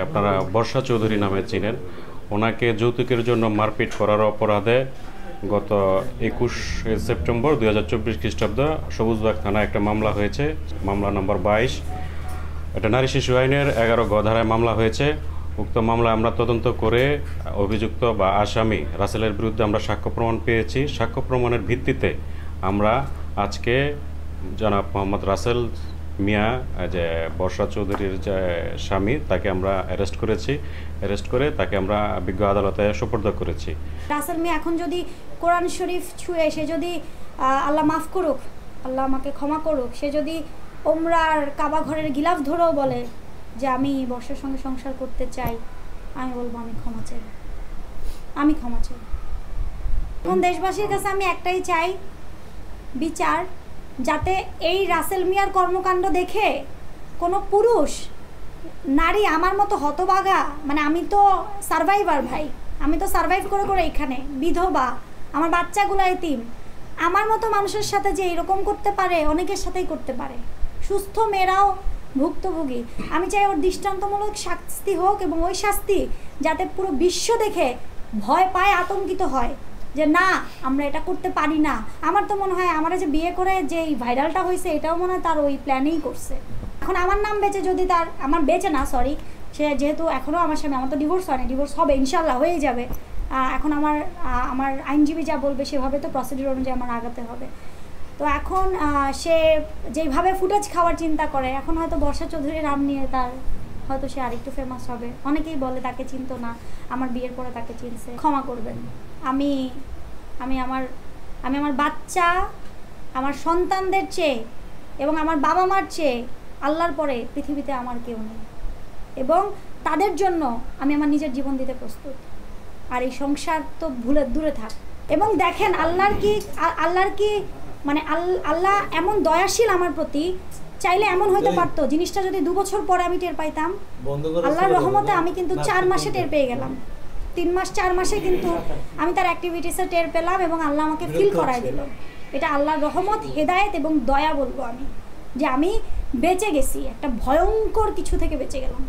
আপনারা বর্ষা চৌধুরী নামে চিনেন। ওনাকে যৌতুকের জন্য মারপিট করার অপরাধে গত 21 সেপ্টেম্বর 2024 খ্রিস্টাব্দ সবুজবাগ থানায় একটা মামলা হয়েছে, মামলা নম্বর 22। এটা নারী শিশু আইনের 11 গ ধারায় মামলা হয়েছে। উক্ত মামলা আমরা তদন্ত করে অভিযুক্ত বা আসামি রাসেলের বিরুদ্ধে আমরা সাক্ষ্য প্রমাণ পেয়েছি। সাক্ষ্য প্রমাণের ভিত্তিতে আমরা আজকে জনাব মোহাম্মদ রাসেল মিয়া, যে বর্ষা চৌধুরীর যে স্বামী, তাকে আমরা অ্যারেস্ট করেছি। অ্যারেস্ট করে তাকে আমরা বিজ্ঞ আদালতে সোপর্দ করেছি। রাসেল মিয়া এখন যদি কোরআন শরীফ ছুঁয়ে সে যদি আল্লাহ মাফ করুক, আল্লাহ আমাকে ক্ষমা করুক, সে যদি ওমরার কাবা ঘরের গিলাফ ধরেও বলে যে আমি বর্ষার সঙ্গে সংসার করতে চাই, আমি বলবো আমি ক্ষমা চাই, আমি ক্ষমা চাই। এখন দেশবাসীর কাছে আমি একটাই চাই, বিচার, যাতে এই রাসেল মিয়ার কর্মকাণ্ড দেখে কোনো পুরুষ নারী আমার মতো হতবাগা, মানে আমি তো সারভাইভার ভাই, আমি তো সারভাইভ করে করে এখানে বিধবা, আমার বাচ্চাগুলো এতিম, আমার মতো মানুষের সাথে যে এরকম করতে পারে অনেকের সাথেই করতে পারে। সুস্থ মেয়েরাও ভুক্তভোগী। আমি চাই ওর দৃষ্টান্তমূলক শাস্তি হোক, এবং ওই শাস্তি যাতে পুরো বিশ্ব দেখে ভয় পায়, আতঙ্কিত হয় যে না আমরা এটা করতে পারি না। আমার তো মনে হয় আমার যে বিয়ে করে যে ভাইরালটা হয়েছে এটাও মনে হয় তার ওই প্ল্যানেই করছে। এখন আমার নাম বেঁচে যদি তার, আমার বেঁচে না সরি, সে যেহেতু এখনও আমার স্বামী, আমার তো ডিভোর্স হয়নি, ডিভোর্স হবে ইনশাল্লাহ, হয়ে যাবে। এখন আমার আইনজীবী যা বলবে সেভাবে তো প্রসিডিউর অনুযায়ী আমার আগাতে হবে। তো এখন সে যেইভাবে ফুটেজ খাওয়ার চিন্তা করে, এখন হয়তো বর্ষা চৌধুরীর নাম নিয়ে তার হয়তো সে আরেকটু ফেমাস হবে। অনেকেই বলে তাকে চিনতো না, আমার বিয়ের পরে তাকে চিনছে। ক্ষমা করবেন। আমি আমার বাচ্চা, আমার সন্তানদের চেয়ে এবং আমার বাবা মার চেয়ে আল্লাহর পরে পৃথিবীতে আমার কেউ নেই, এবং তাদের জন্য আমি আমার নিজের জীবন দিতে প্রস্তুত। আর এই সংসার তো দূরে থাক। এবং দেখেন আল্লাহর কি মানে আল্লাহ এমন দয়াশীল আমার প্রতি, চাইলে এমন হইতে পারতো জিনিসটা যদি 2 বছর পরে আমি টের পাইতাম। আল্লাহর রহমতে আমি কিন্তু 4 মাসে টের পেয়ে গেলাম। 3 মাস 4 মাসে কিন্তু আমি তার অ্যাক্টিভিটিসে টের পেলাম, এবং আল্লাহ আমাকে ফিল করায় দিল। এটা আল্লাহর রহমত, হেদায়েত এবং দয়া বলবো আমি, যে আমি বেঁচে গেছি, একটা ভয়ঙ্কর কিছু থেকে বেঁচে গেলাম।